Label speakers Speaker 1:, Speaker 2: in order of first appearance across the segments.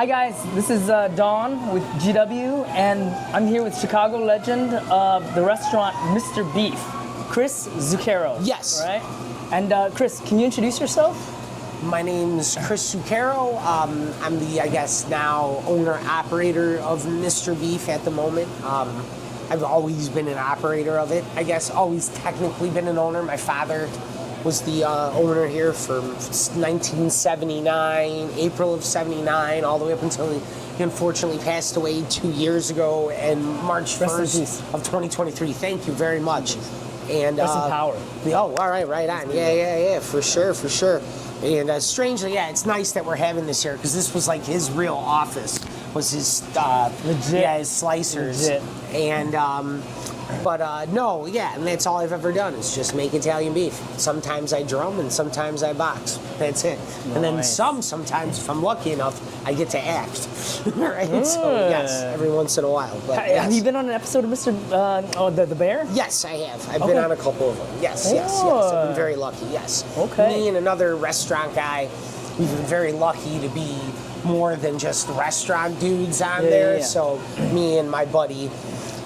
Speaker 1: Hi guys, this is Don with GW, and I'm here with Chicago legend of the restaurant Mr. Beef, Chris Zucchero.
Speaker 2: Yes.
Speaker 1: Right? And Chris, can you introduce yourself?
Speaker 2: My name's Chris Zucchero. I'm the, I guess, now owner-operator of Mr. Beef at the moment. I've always been an operator of it, I guess, always technically been an owner. My father was the owner here from 1979, April of 79, all the way up until he unfortunately passed away 2 years ago, and March 1st of 2023. Thank you very much. And
Speaker 1: Rest in power.
Speaker 2: Oh, all right, right on. Yeah, for sure. And strangely, yeah, it's nice that we're having this here, because this was like his real office, was his
Speaker 1: legit.
Speaker 2: Yeah, his slicers.
Speaker 1: Legit.
Speaker 2: And no, yeah, and that's all I've ever done is just make Italian beef. Sometimes I drum and sometimes I box. That's it. Nice. And then sometimes, if I'm lucky enough, I get to act. Right? So yes, every once in a while. But
Speaker 1: Have you been on an episode of Mr. The Bear?
Speaker 2: Yes, I have. I've been on a couple of them. Yes. I've been very lucky. Yes.
Speaker 1: Okay.
Speaker 2: Me and another restaurant guy, we've been very lucky to be more than just restaurant dudes on there. Yeah. So me and my buddy,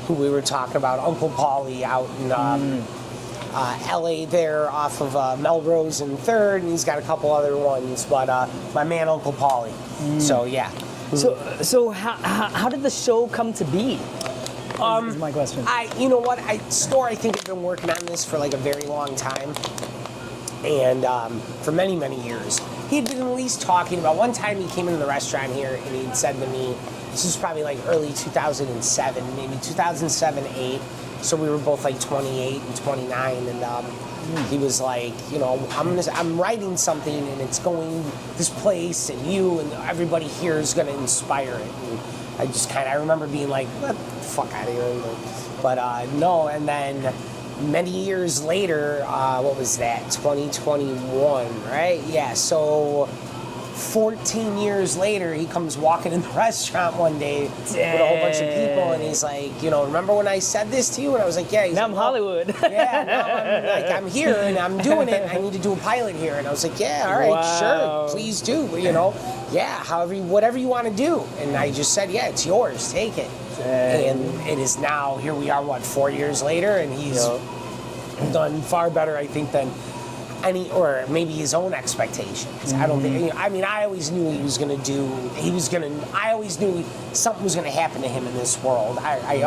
Speaker 2: who we were talking about, Uncle Paulie out in LA there off of Melrose and 3rd, and he's got a couple other ones, but my man Uncle Paulie. So yeah.
Speaker 1: So how did the show come to be? Is my question.
Speaker 2: You know what? I think I've been working on this for like a very long time, and for many, many years. He had been at least talking about, one time he came into the restaurant here and he'd said to me, this was probably like early 2007, maybe 2007, 8. So we were both like 28 and 29, and he was like, you know, I'm writing something and it's going this place, and you and everybody here is going to inspire it. And I remember being like, what the fuck out of here? But no, and then many years later, what was that, 2021, right? Yeah, so 14 years later, he comes walking in the restaurant one day with a whole bunch of people, and he's like, you know, remember when I said this to you? And I was like, yeah.
Speaker 1: Now I'm Hollywood.
Speaker 2: Yeah, now I'm here and I'm doing it. I need to do a pilot here. And I was like, yeah, all right, sure, please do. You know, yeah, whatever you want to do. And I just said, yeah, it's yours, take it. And it is now, here we are, 4 years later, and he's done far better, I think, than any, or maybe his own expectations. I don't think, I mean, I always knew I always knew something was going to happen to him in this world. I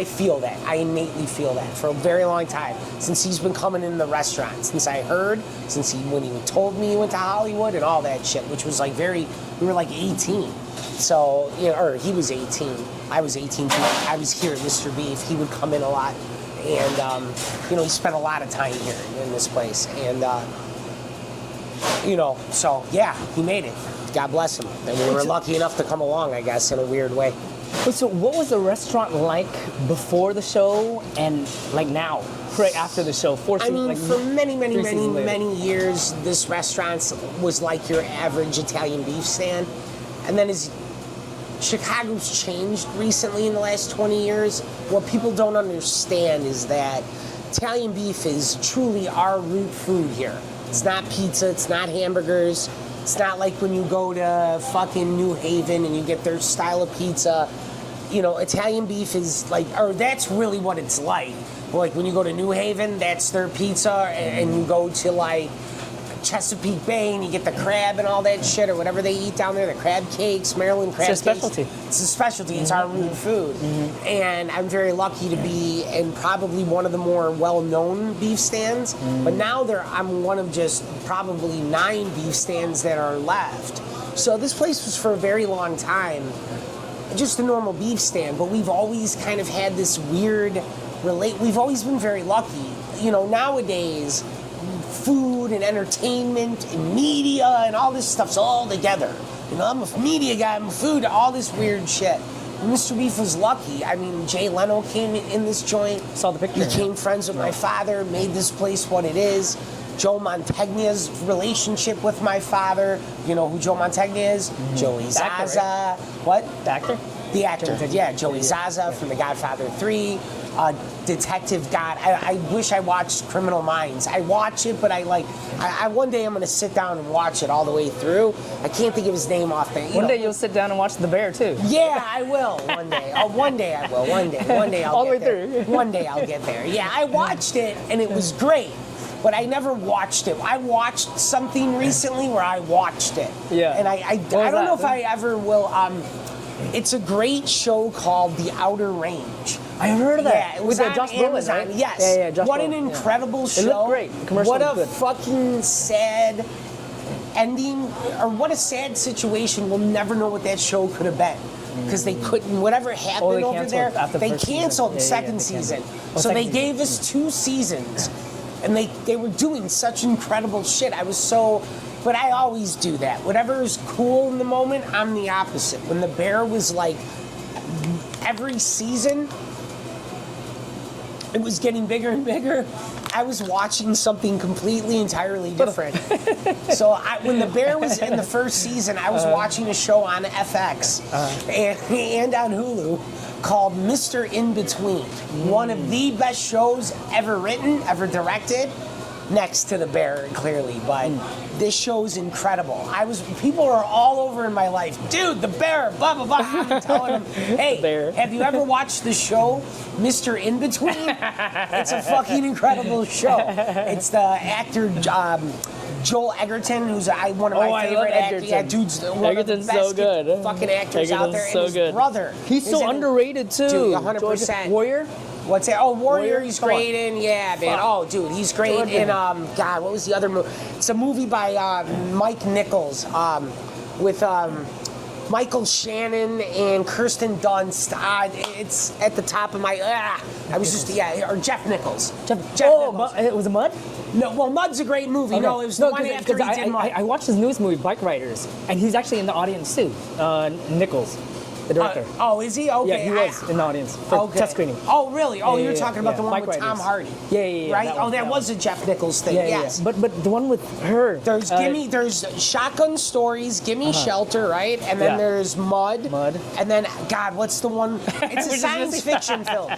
Speaker 2: feel that. I innately feel that for a very long time, since he's been coming in the restaurant, since I heard, when he told me he went to Hollywood and all that shit, which was like we were like 18. So, you know, or he was 18. I was 18 too. I was here at Mr. Beef. He would come in a lot. And, you know, he spent a lot of time here in this place. And, you know, so, yeah, he made it. God bless him. And we were lucky enough to come along, I guess, in a weird way.
Speaker 1: So what was the restaurant like before the show and like now, right after the show?
Speaker 2: For many years, this restaurant was like your average Italian beef stand. And then as Chicago's changed recently in the last 20 years. What people don't understand is that Italian beef is truly our root food here. It's not pizza, it's not hamburgers, it's not like when you go to fucking New Haven and you get their style of pizza. You know, Italian beef is like, or that's really what it's like. Like when you go to New Haven, that's their pizza, and you go to like Chesapeake Bay and you get the crab and all that shit, or whatever they eat down there, the crab cakes, Maryland crab cakes.
Speaker 1: It's a specialty.
Speaker 2: It's a specialty. It's our root food. And I'm very lucky to be in probably one of the more well-known beef stands. But now I'm one of just probably 9 beef stands that are left. So this place was for a very long time just a normal beef stand, but we've always kind of had this weird we've always been very lucky. You know, nowadays, food and entertainment and media and all this stuff's all together. You know, I'm a media guy, I'm a food, all this weird shit. And Mr. Beef was lucky. I mean, Jay Leno came in this joint.
Speaker 1: Saw the picture.
Speaker 2: Became friends with my father, made this place what it is. Joe Mantegna's relationship with my father. You know who Joe Mantegna is? Joey Zaza.
Speaker 1: Actor, right?
Speaker 2: What?
Speaker 1: The actor?
Speaker 2: The actor, yeah, Joey Zaza from The Godfather 3, Detective God. I wish I watched Criminal Minds. I watch it, but I one day I'm going to sit down and watch it all the way through. I can't think of his name off there.
Speaker 1: One day you'll sit down and watch The Bear too.
Speaker 2: Yeah, I will. One day. Oh, one day I will. One day I'll
Speaker 1: all the way
Speaker 2: get there.
Speaker 1: through.
Speaker 2: One day I'll get there. Yeah, I watched it and it was great. But I never watched it. I watched something recently where I watched it.
Speaker 1: Yeah.
Speaker 2: And I don't know if I ever will. It's a great show called The Outer Range.
Speaker 1: I heard of that.
Speaker 2: Yeah, it was
Speaker 1: with
Speaker 2: on
Speaker 1: Josh Brolin,
Speaker 2: Amazon.
Speaker 1: right?
Speaker 2: Yes.
Speaker 1: Yeah, Josh
Speaker 2: what an
Speaker 1: Brolin,
Speaker 2: incredible show.
Speaker 1: It looked great. The commercial
Speaker 2: what a
Speaker 1: was good.
Speaker 2: fucking sad ending, or what a sad situation. We'll never know what that show could have been. Because they couldn't, whatever happened over there, they canceled second season. So they gave us 2 seasons. And they were doing such incredible shit. But I always do that. Whatever is cool in the moment, I'm the opposite. When The Bear was like, every season, it was getting bigger and bigger. I was watching something completely entirely different. So when The Bear was in the first season, I was watching a show on FX and on Hulu called Mr. In Between. One of the best shows ever written, ever directed, next to The Bear, clearly. But this show's incredible. People are all over in my life. Dude, The Bear, blah, blah, blah. I'm telling them, hey, have you ever watched the show Mr. In Between? It's a fucking incredible show. It's the actor Joel Egerton, who's one of my favorite actors. Yeah, dude's one of the best
Speaker 1: so good.
Speaker 2: fucking actors out there.
Speaker 1: So
Speaker 2: and his
Speaker 1: good.
Speaker 2: brother.
Speaker 1: He's so underrated too.
Speaker 2: Dude, 100%.
Speaker 1: Warrior?
Speaker 2: What's that? Oh, Warrior, he's great in. Yeah, man. Oh, dude, he's great in, God, what was the other movie? It's a movie by Mike Nichols with Michael Shannon and Kirsten Dunst. It's at the top of my, I was just, or Jeff Nichols. Jeff Nichols.
Speaker 1: It was a Mud?
Speaker 2: No, well, Mud's a great movie. Okay. No, it was the one after he did Mud.
Speaker 1: I watched his newest movie, Bike Riders, and he's actually in the audience too, Nichols. The director.
Speaker 2: Oh, is he? Okay.
Speaker 1: Yeah, he was in the audience for test screening.
Speaker 2: Oh, really? Oh, you're talking about the one
Speaker 1: Bike
Speaker 2: with Tom
Speaker 1: Riders.
Speaker 2: Hardy.
Speaker 1: Yeah.
Speaker 2: Right? That was a Jeff Nichols thing. Yes.
Speaker 1: But the one with her.
Speaker 2: There's Shotgun Stories, Gimme Shelter, right? And then there's Mud. And then, God, what's the one? It's a science fiction film.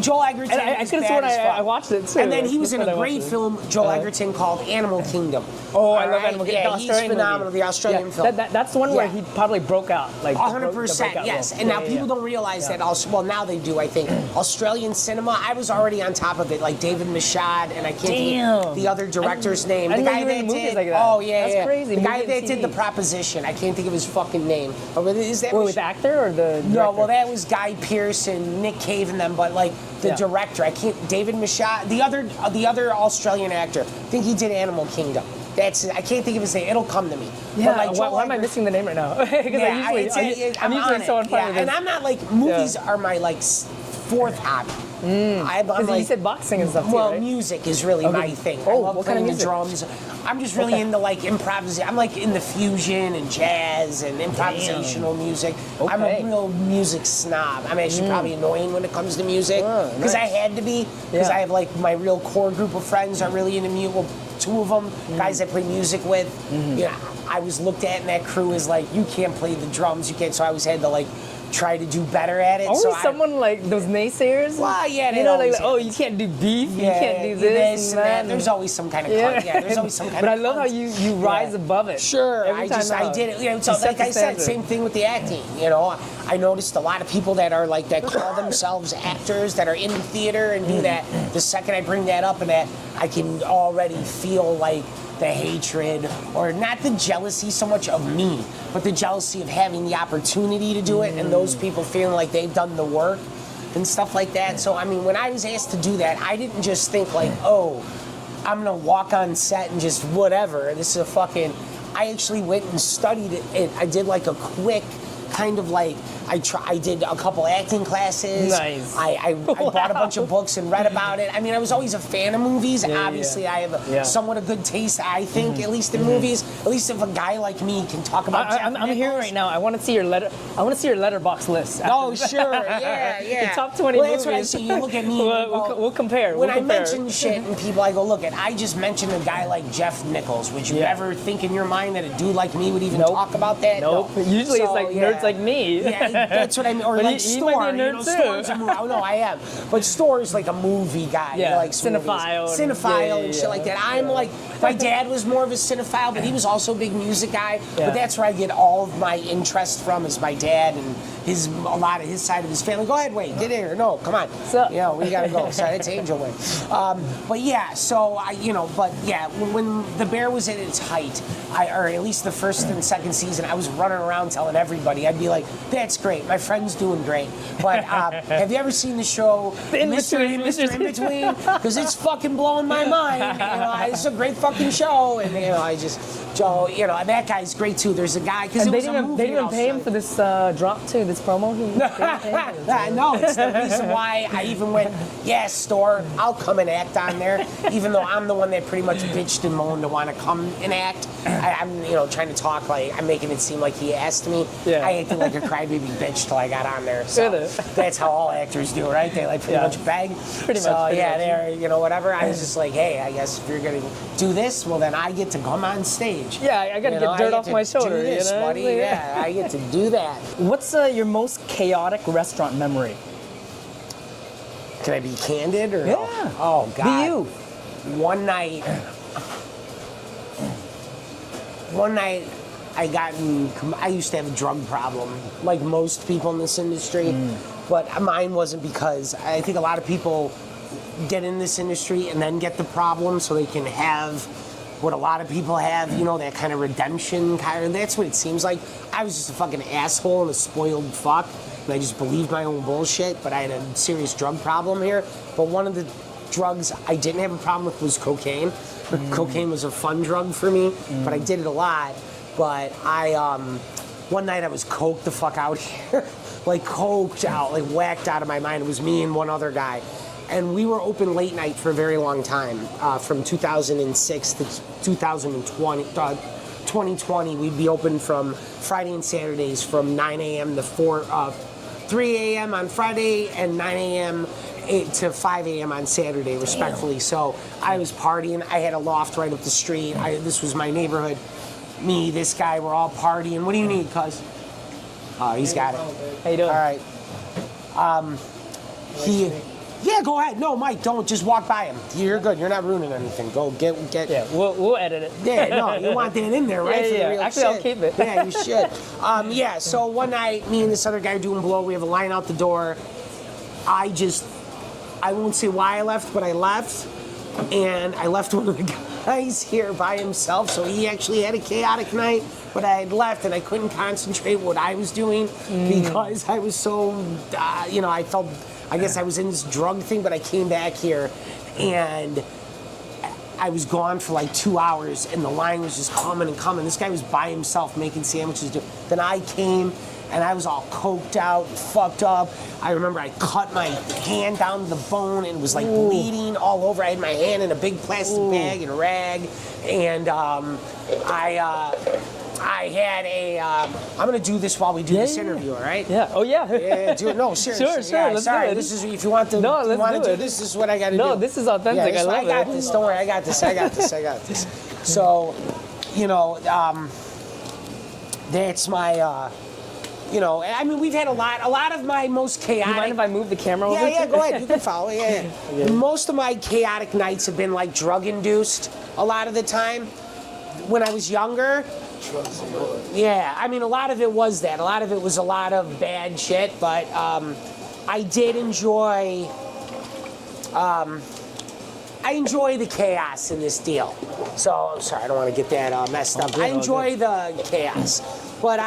Speaker 2: Joel Egerton.
Speaker 1: I could have sworn I watched it too.
Speaker 2: And then he was in a great film, Joel Egerton, called Animal Kingdom.
Speaker 1: Oh, I love Animal Kingdom.
Speaker 2: Yeah, he's phenomenal. The Australian film.
Speaker 1: That's the one where he probably broke out.
Speaker 2: 100%. Yes. And now people don't realize that. Well, now they do. I think Australian cinema. I was already on top of it, like David Michaud, and I can't think the other director's name. The guy that did.
Speaker 1: Like that.
Speaker 2: Oh yeah,
Speaker 1: that's crazy.
Speaker 2: The guy that did The Proposition. I can't think of his fucking name. Is that?
Speaker 1: With the actor or the director?
Speaker 2: No, well that was Guy Pearce and Nick Cave and them, but like the director. I can't. David Michaud, the other Australian actor. I think he did Animal Kingdom. I can't think of his name. It'll come to me.
Speaker 1: Yeah, like why am I missing the name right now? Because I'm usually so on fire with this.
Speaker 2: And I'm not like, movies are my like fourth hobby.
Speaker 1: Because you said boxing and stuff too,
Speaker 2: Well,
Speaker 1: right?
Speaker 2: music is really my thing. I love
Speaker 1: what
Speaker 2: playing
Speaker 1: kind of
Speaker 2: the drums. I'm just really into like improvisation. I'm like into fusion and jazz and improvisational music. I'm a real music snob. I'm actually probably annoying when it comes to music because I had to be, because I have like my real core group of friends are really into music. Well, 2 of them, guys I play music with. You know, I was looked at in that crew as like, you can't play the drums, you can't. So I always had to like try to do better at it.
Speaker 1: Always someone like those naysayers.
Speaker 2: Well, yeah,
Speaker 1: you know, like you can't do beef, you can't do this and that.
Speaker 2: There's always some kind of there's always some kind
Speaker 1: but
Speaker 2: of.
Speaker 1: I love how you rise above it.
Speaker 2: Sure, I did it. You know, so like I said, same thing with the acting. You know, I noticed a lot of people that are like that call themselves actors that are in the theater and do that. The second I bring that up and that, I can already feel like the hatred, or not the jealousy so much of me, but the jealousy of having the opportunity to do it and those people feeling like they've done the work and stuff like that. So, I mean, when I was asked to do that, I didn't just think like, oh, I'm gonna walk on set and just whatever. This is I actually went and studied it. I did like a quick kind of like, I did a couple acting classes.
Speaker 1: Nice.
Speaker 2: I bought a bunch of books and read about it. I mean, I was always a fan of movies. Obviously, I have somewhat a good taste, I think, at least in movies. At least if a guy like me can talk about
Speaker 1: I'm here right now. I want to see your letterbox list.
Speaker 2: Oh, sure. Yeah.
Speaker 1: The top 20
Speaker 2: movies.
Speaker 1: That's
Speaker 2: what I see. You look at me.
Speaker 1: We'll compare.
Speaker 2: When I mention shit and people, I go, look, I just mentioned a guy like Jeff Nichols. Would you ever think in your mind that a dude like me would even talk about that?
Speaker 1: Nope.
Speaker 2: No.
Speaker 1: Usually it's like nerd It's like me.
Speaker 2: Yeah, that's what I mean. Or
Speaker 1: But
Speaker 2: like
Speaker 1: he might
Speaker 2: Store.
Speaker 1: be a nerd too.
Speaker 2: Store's a movie. Oh, no, I am. But Store's like a movie guy.
Speaker 1: Yeah,
Speaker 2: He likes
Speaker 1: cinephile
Speaker 2: movies.
Speaker 1: and-
Speaker 2: Cinephile and shit like that. I'm like, my dad was more of a cinephile, but he was also a big music guy.
Speaker 1: Yeah.
Speaker 2: But that's where I get all of my interest from is my dad and a lot of his side of his family. Go ahead, wait, get in here. No, come on.
Speaker 1: So-
Speaker 2: Yeah, we gotta go. Sorry, it's Angel Wing. But yeah, so when The Bear was at its height, or at least the first and second season, I was running around telling everybody. I'd be like, "That's great. My friend's doing great." But have you ever seen the show Mr. In Between? Because it's fucking blowing my mind. It's a great fucking show, and and that guy's great too. There's a guy because
Speaker 1: And they didn't even pay him for this drop too, this promo.
Speaker 2: No, it's the reason why I even went, Store, I'll come and act on there, even though I'm the one that pretty much bitched and moaned to want to come and act. I'm trying to talk like I'm making it seem like he asked me.
Speaker 1: Yeah.
Speaker 2: I acted like a crybaby bitch till I got on there. So that's how all actors do, right? They like pretty much beg.
Speaker 1: Pretty much.
Speaker 2: They're whatever. I was just like, hey, I guess if you're gonna do this, well then I get to come on stage.
Speaker 1: Yeah, I gotta get dirt off my shoulder.
Speaker 2: Do this, buddy. Yeah, I get to do that.
Speaker 1: What's your most chaotic restaurant memory?
Speaker 2: Can I be candid or?
Speaker 1: Yeah.
Speaker 2: Oh God.
Speaker 1: Be you.
Speaker 2: One night, I used to have a drug problem, like most people in this industry, but mine wasn't because I think a lot of people get in this industry and then get the problem so they can have what a lot of people have, that kind of redemption kind of, that's what it seems like. I was just a fucking asshole and a spoiled fuck, and I just believed my own bullshit, but I had a serious drug problem here. But one of the drugs I didn't have a problem with was cocaine. Cocaine was a fun drug for me, but I did it a lot. But one night I was coked the fuck out here, like coked out, like whacked out of my mind. It was me and one other guy. And we were open late night for a very long time, from 2006 to 2020. We'd be open from Friday and Saturdays from 9 a.m. to 3 a.m. on Friday and 9 a.m. to 5 a.m. on Saturday, respectfully. So I was partying. I had a loft right up the street. This was my neighborhood. Me, this guy, we're all partying. What do you need, cuz? Oh, he's got it.
Speaker 1: How you doing?
Speaker 2: All right. Yeah, go ahead. No, Mike, don't. Just walk by him. You're good. You're not ruining anything. Go get.
Speaker 1: Yeah, we'll edit it.
Speaker 2: Yeah, no, you want that in there, right?
Speaker 1: Yeah,
Speaker 2: For the
Speaker 1: yeah.
Speaker 2: real
Speaker 1: Actually,
Speaker 2: shit.
Speaker 1: I'll keep it.
Speaker 2: Yeah, you should. So one night, me and this other guy are doing blow. We have a line out the door. I won't say why I left, but I left. And I left one of the guys here by himself, so he actually had a chaotic night. But I had left, and I couldn't concentrate what I was doing because I was so, I guess I was in this drug thing, but I came back here, and I was gone for like 2 hours, and the line was just coming and coming. This guy was by himself making sandwiches. Then I came, and I was all coked out and fucked up. I remember I cut my hand down to the bone and it was like bleeding all over. I had my hand in a big plastic bag and a rag, and I had I'm gonna do this while we do this interview, all right?
Speaker 1: Yeah. Oh yeah.
Speaker 2: Yeah, do it. No, seriously.
Speaker 1: Sure.
Speaker 2: Yeah,
Speaker 1: Let's
Speaker 2: sorry.
Speaker 1: do it.
Speaker 2: This is if you want to.
Speaker 1: No,
Speaker 2: you
Speaker 1: let's
Speaker 2: want
Speaker 1: do
Speaker 2: to do
Speaker 1: it.
Speaker 2: this. This is what I got to do.
Speaker 1: No, this is authentic.
Speaker 2: Yeah,
Speaker 1: I love
Speaker 2: I got
Speaker 1: it.
Speaker 2: this. Don't worry. I got this. I got this. So, that's my. I mean, we've had a lot of my most chaotic.
Speaker 1: You mind if I move the camera over?
Speaker 2: Yeah, go ahead. You can follow. Yeah. Most of my chaotic nights have been like drug induced. A lot of the time, when I was younger. Yeah, I mean, a lot of it was that. A lot of it was a lot of bad shit, but I did enjoy. I enjoy the chaos in this deal. So I'm sorry, I don't want to get that messed up. I enjoy the chaos. But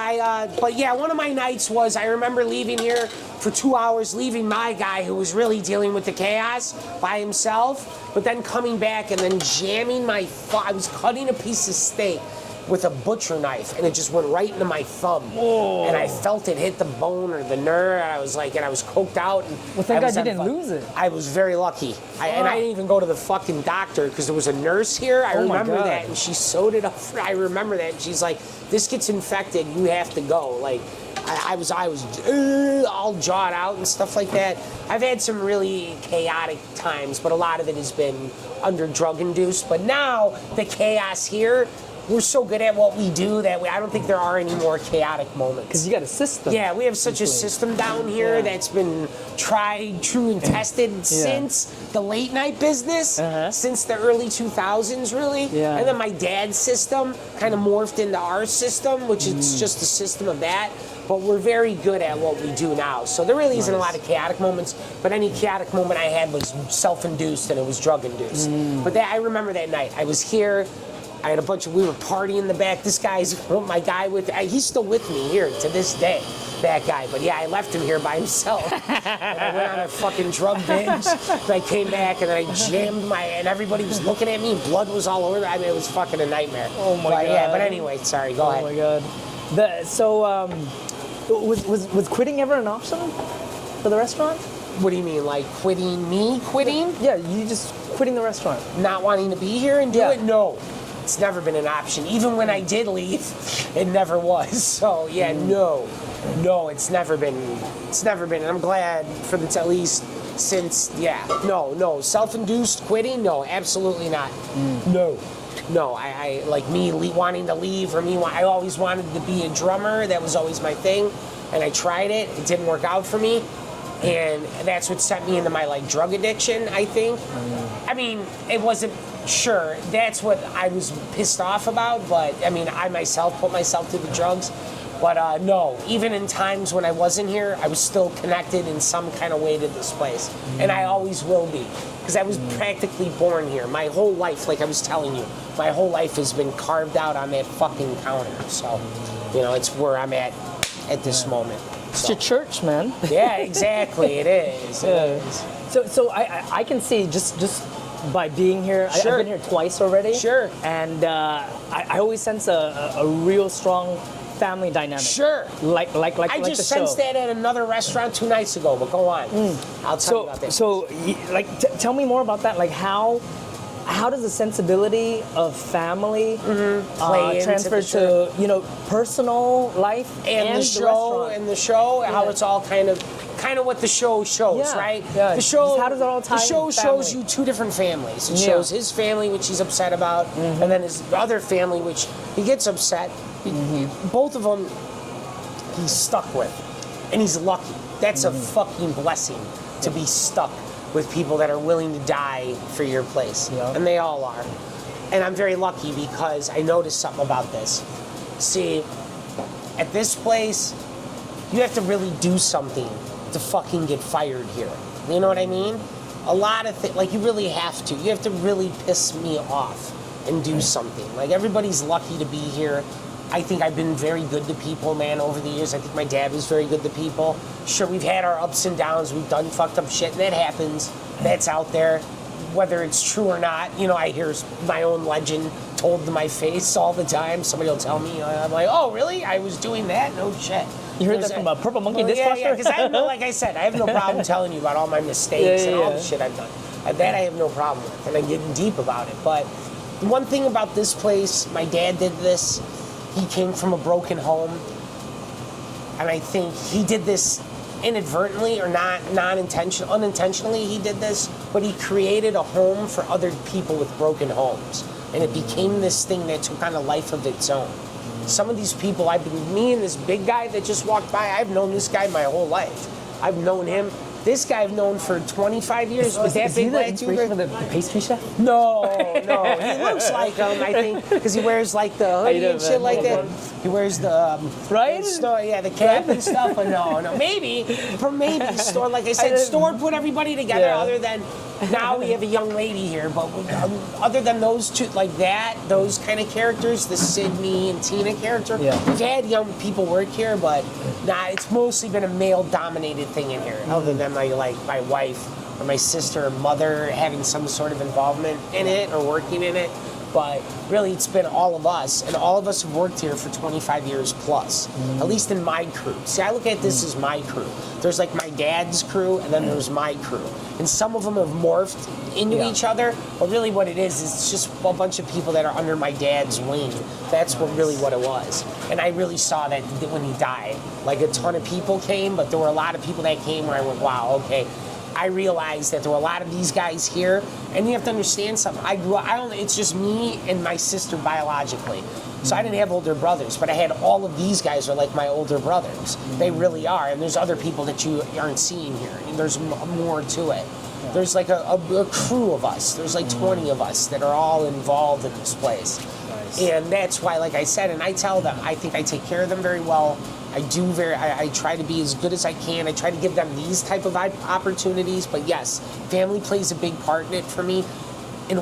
Speaker 2: one of my nights was I remember leaving here for 2 hours, leaving my guy who was really dealing with the chaos by himself, but then coming back and then jamming I was cutting a piece of steak with a butcher knife, and it just went right into my thumb.
Speaker 1: Whoa.
Speaker 2: And I felt it hit the bone or the nerve, and I was coked out. And
Speaker 1: Well, thank God you didn't lose it.
Speaker 2: I was very lucky. And I didn't even go to the fucking doctor because there was a nurse here. I remember that, and she sewed it up. I remember that, and she's like, "This gets infected. You have to go." Like, I was all jawed out and stuff like that. I've had some really chaotic times, but a lot of it has been under drug induced. But now the chaos here we're so good at what we do that I don't think there are any more chaotic moments.
Speaker 1: Because you got a system.
Speaker 2: Yeah, we have such a system down here that's been tried, true, and tested since the late night business, since the early 2000s, really.
Speaker 1: Yeah.
Speaker 2: And then my dad's system kind of morphed into our system, which is just a system of that. But we're very good at what we do now. So there really isn't a lot of chaotic moments, but any chaotic moment I had was self-induced and it was drug-induced. But I remember that night. I was here. I had we were partying in the back. This guy's my guy he's still with me here to this day, that guy. But yeah, I left him here by himself. And I went on a fucking drug binge. And I came back and I jammed and everybody was looking at me and blood was all over. I mean, it was fucking a nightmare.
Speaker 1: Oh my God.
Speaker 2: Yeah, but anyway, sorry, go ahead.
Speaker 1: Oh my God. Was quitting ever an option for the restaurant?
Speaker 2: What do you mean, like quitting?
Speaker 1: Yeah, you just quitting the restaurant.
Speaker 2: Not wanting to be here and do it? No. It's never been an option. Even when I did leave, it never was. So yeah, no, it's never been. And I'm glad for at least since no, self-induced quitting, no, absolutely not. No, I like me wanting to leave I always wanted to be a drummer. That was always my thing, and I tried it. It didn't work out for me. And that's what sent me into my drug addiction, I think. I mean, it wasn't sure. That's what I was pissed off about, but I mean, I myself put myself to the drugs. But no, even in times when I wasn't here, I was still connected in some kind of way to this place. And I always will be, because I was practically born here. My whole life, like I was telling you, my whole life has been carved out on that fucking counter. So, it's where I'm at this moment.
Speaker 1: It's your church, man.
Speaker 2: Yeah, exactly. It is. It is.
Speaker 1: So I can see just by being here.
Speaker 2: Sure.
Speaker 1: I've been here twice already.
Speaker 2: Sure.
Speaker 1: And I always sense a real strong family dynamic.
Speaker 2: Sure.
Speaker 1: Like
Speaker 2: I just sensed that at another restaurant 2 nights ago. But go on. I'll tell you about that.
Speaker 1: So tell me more about that. Like how does the sensibility of family transfer to personal life and
Speaker 2: the show, how it's all kind of what the show shows, right?
Speaker 1: Yeah.
Speaker 2: The show.
Speaker 1: Just how does it all tie?
Speaker 2: The show
Speaker 1: in
Speaker 2: shows
Speaker 1: family?
Speaker 2: you two different families. It shows his family, which he's upset about, and then his other family, which he gets upset. Both of them, he's stuck with, and he's lucky. That's a fucking blessing to be stuck with people that are willing to die for your place.
Speaker 1: Yeah.
Speaker 2: And they all are. And I'm very lucky because I noticed something about this. See, at this place, you have to really do something to fucking get fired here. You know what I mean? A lot of things, you really have to. You have to really piss me off and do something. Everybody's lucky to be here. I think I've been very good to people, man, over the years. I think my dad was very good to people. Sure, we've had our ups and downs. We've done fucked up shit, and that happens. That's out there. Whether it's true or not, I hear my own legend told to my face all the time. Somebody will tell me, I'm like, oh, really? I was doing that? No shit.
Speaker 1: You heard that from a Purple Monkey dishwasher?
Speaker 2: Yeah, because like I said, I have no problem telling you about all my mistakes and all the shit I've done. That I have no problem with, and I'm getting deep about it. But the one thing about this place, my dad did this. He came from a broken home, and I think he did this inadvertently or unintentionally he did this, but he created a home for other people with broken homes, and it became this thing that took on a life of its own. Some of these people, me and this big guy that just walked by, I've known this guy my whole life. I've known him. This guy I've known for 25 years.
Speaker 1: Is he the inspiration for the pastry chef?
Speaker 2: No. He looks like him, I think, because he wears the hoodie and shit like that. He wears the the cap and stuff. But no, maybe store. Like I said, store put everybody together. Other than now we have a young lady here, but other than those two, those kind of characters, the Sydney and Tina character, we've had young people work here, but it's mostly been a male-dominated thing in here. Other than my wife or my sister or mother having some sort of involvement in it or working in it. But really, it's been all of us, and all of us have worked here for 25 years plus, at least in my crew. See, I look at this as my crew. There's my dad's crew, and then there's my crew. And some of them have morphed into each other, but really what it is it's just a bunch of people that are under my dad's wing. That's really what it was. And I really saw that when he died. A ton of people came, but there were a lot of people that came where I went, wow, okay. I realized that there were a lot of these guys here, and you have to understand something. It's just me and my sister biologically. So I didn't have older brothers, but I had all of these guys are like my older brothers. They really are, and there's other people that you aren't seeing here. And there's more to it. Yeah. There's like a crew of us. There's like 20 of us that are all involved in this place. Nice. And that's why, like I said, and I tell them, I think I take care of them very well. I try to be as good as I can. I try to give them these type of opportunities. But yes, family plays a big part in it for me. And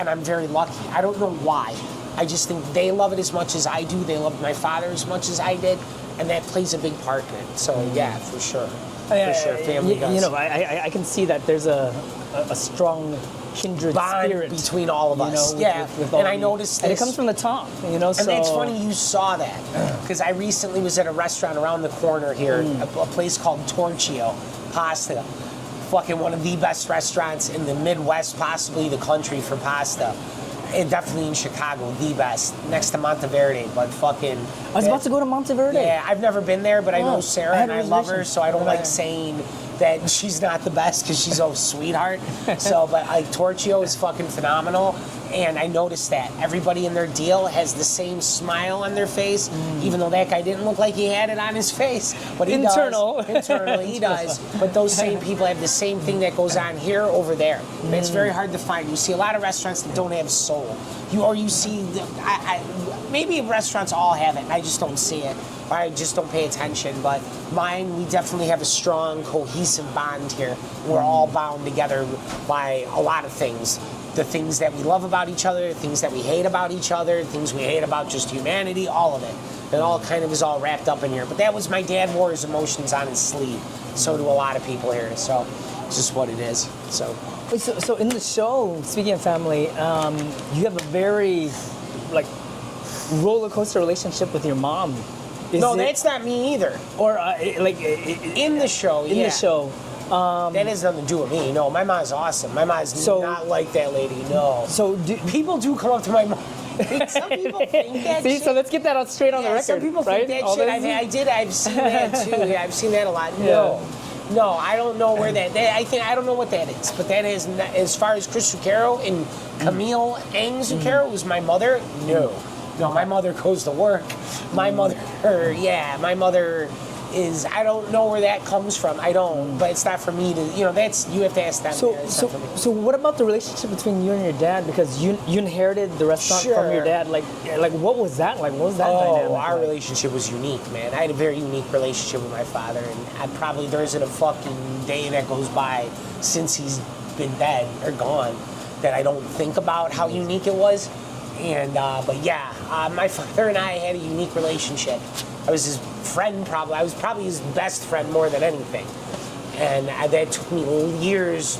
Speaker 2: I'm very lucky. I don't know why. I just think they love it as much as I do. They love my father as much as I did, and that plays a big part in it. So yeah, for sure, family does.
Speaker 1: You know, I can see that there's a strong kindred
Speaker 2: bond
Speaker 1: spirit
Speaker 2: between all of us. With
Speaker 1: and
Speaker 2: I noticed this.
Speaker 1: And it comes from the top, you know.
Speaker 2: And it's funny you saw that, because I recently was at a restaurant around the corner here, a place called Torchio Pasta. Fucking one of the best restaurants in the Midwest, possibly the country for pasta. And definitely in Chicago, the best, next to Monteverde, but fucking...
Speaker 1: I was about to go to Monteverde.
Speaker 2: Yeah, I've never been there, but I know Sarah and I love her, so I don't like saying that she's not the best because she's a sweetheart. So, but like Torchio is fucking phenomenal, and I noticed that everybody in their deal has the same smile on their face, even though that guy didn't look like he had it on his face, but he does. Internally, he does. But those same people have the same thing that goes on here over there. It's very hard to find. You see a lot of restaurants that don't have soul. You see, maybe restaurants all have it, and I just don't see it. I just don't pay attention, but mine, we definitely have a strong, cohesive bond here. We're all bound together by a lot of things. The things that we love about each other, things that we hate about each other, things we hate about just humanity, all of it. It all kind of is all wrapped up in here. But that was my dad wore his emotions on his sleeve. So do a lot of people here. So it's just what it is.
Speaker 1: So in the show, speaking of family, you have a very, like, roller coaster relationship with your mom.
Speaker 2: That's not me either.
Speaker 1: Or
Speaker 2: in the show,
Speaker 1: In the show.
Speaker 2: That has nothing to do with me. No, my mom's awesome. My mom's not like that lady. No.
Speaker 1: So
Speaker 2: people do come up to my mom. Some people think that shit.
Speaker 1: So let's get that out straight on the record.
Speaker 2: Some people
Speaker 1: right?
Speaker 2: think that shit. I've seen that too. Yeah, I've seen that a lot. No, I don't know where I don't know what that is. But that is, as far as Chris Zucchero and Camille Ang Zucchero was my mother. No, my mother goes to work. My mother is, I don't know where that comes from. I don't, but it's not for me to, you have to ask them.
Speaker 1: So what about the relationship between you and your dad? Because you inherited the restaurant from your dad. Like what was that like? What was that dynamic
Speaker 2: our
Speaker 1: like?
Speaker 2: relationship was unique, man. I had a very unique relationship with my father, and there isn't a fucking day that goes by since he's been dead or gone that I don't think about how unique it was. And my father and I had a unique relationship. I was his friend, probably. I was probably his best friend more than anything. And that took me years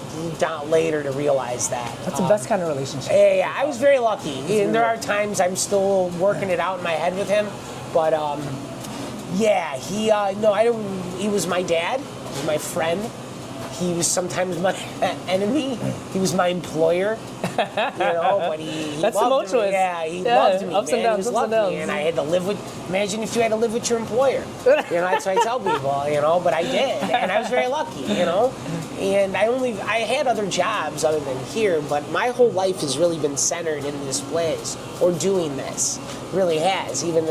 Speaker 2: later to realize that.
Speaker 1: That's the best kind of relationship.
Speaker 2: Yeah, I was very lucky. And there are times I'm still working it out in my head with him. But he was my dad. He was my friend. He was sometimes my enemy. He was my employer, but he
Speaker 1: That's
Speaker 2: loved me.
Speaker 1: tumultuous.
Speaker 2: Yeah, he loved me,
Speaker 1: ups
Speaker 2: man.
Speaker 1: and downs,
Speaker 2: He just
Speaker 1: ups and
Speaker 2: loved me,
Speaker 1: downs.
Speaker 2: and I had to live with. Imagine if you had to live with your employer. That's what I tell people. But I did, and I was very lucky. And I had other jobs other than here, but my whole life has really been centered in this place or doing this. Really has. Even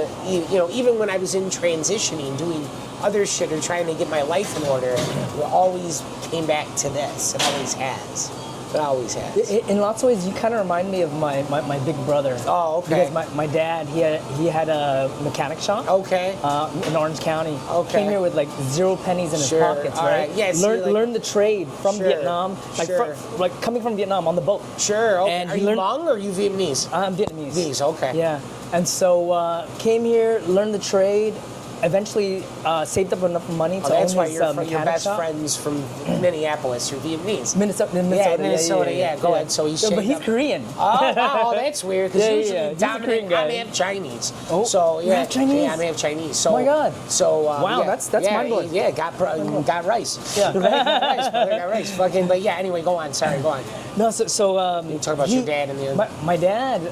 Speaker 2: when I was in transitioning, doing other shit or trying to get my life in order, it always came back to this. It always has. It always has.
Speaker 1: In lots of ways, you kind of remind me of my big brother.
Speaker 2: Oh, okay.
Speaker 1: Because my dad, he had a mechanic shop.
Speaker 2: Okay.
Speaker 1: In Orange County.
Speaker 2: Okay.
Speaker 1: Came here with like 0 pennies in his pockets,
Speaker 2: all
Speaker 1: right?
Speaker 2: Yeah.
Speaker 1: Learned the trade from Vietnam, coming from Vietnam on the boat.
Speaker 2: Sure. Okay.
Speaker 1: And
Speaker 2: are you Hmong or are you Vietnamese?
Speaker 1: I'm Vietnamese.
Speaker 2: Vietnamese. Okay.
Speaker 1: Yeah. And so came here, learned the trade. Eventually saved up enough money to own his
Speaker 2: mechanic shop. That's why your best friends from Minneapolis. You're Vietnamese.
Speaker 1: Minnesota.
Speaker 2: Yeah, go ahead. So he's
Speaker 1: but he's Korean.
Speaker 2: Oh, wow, that's weird. Because usually
Speaker 1: he's a Korean guy.
Speaker 2: I'm half Chinese.
Speaker 1: Oh,
Speaker 2: so
Speaker 1: you have Chinese?
Speaker 2: Yeah, I'm half Chinese. So,
Speaker 1: oh my God.
Speaker 2: So
Speaker 1: wow, that's mind blowing.
Speaker 2: Yeah, got rice.
Speaker 1: Yeah,
Speaker 2: got rice. Fucking, but yeah. Anyway, go on. Sorry, go on.
Speaker 1: No,
Speaker 2: you talk about your dad and the.
Speaker 1: My dad,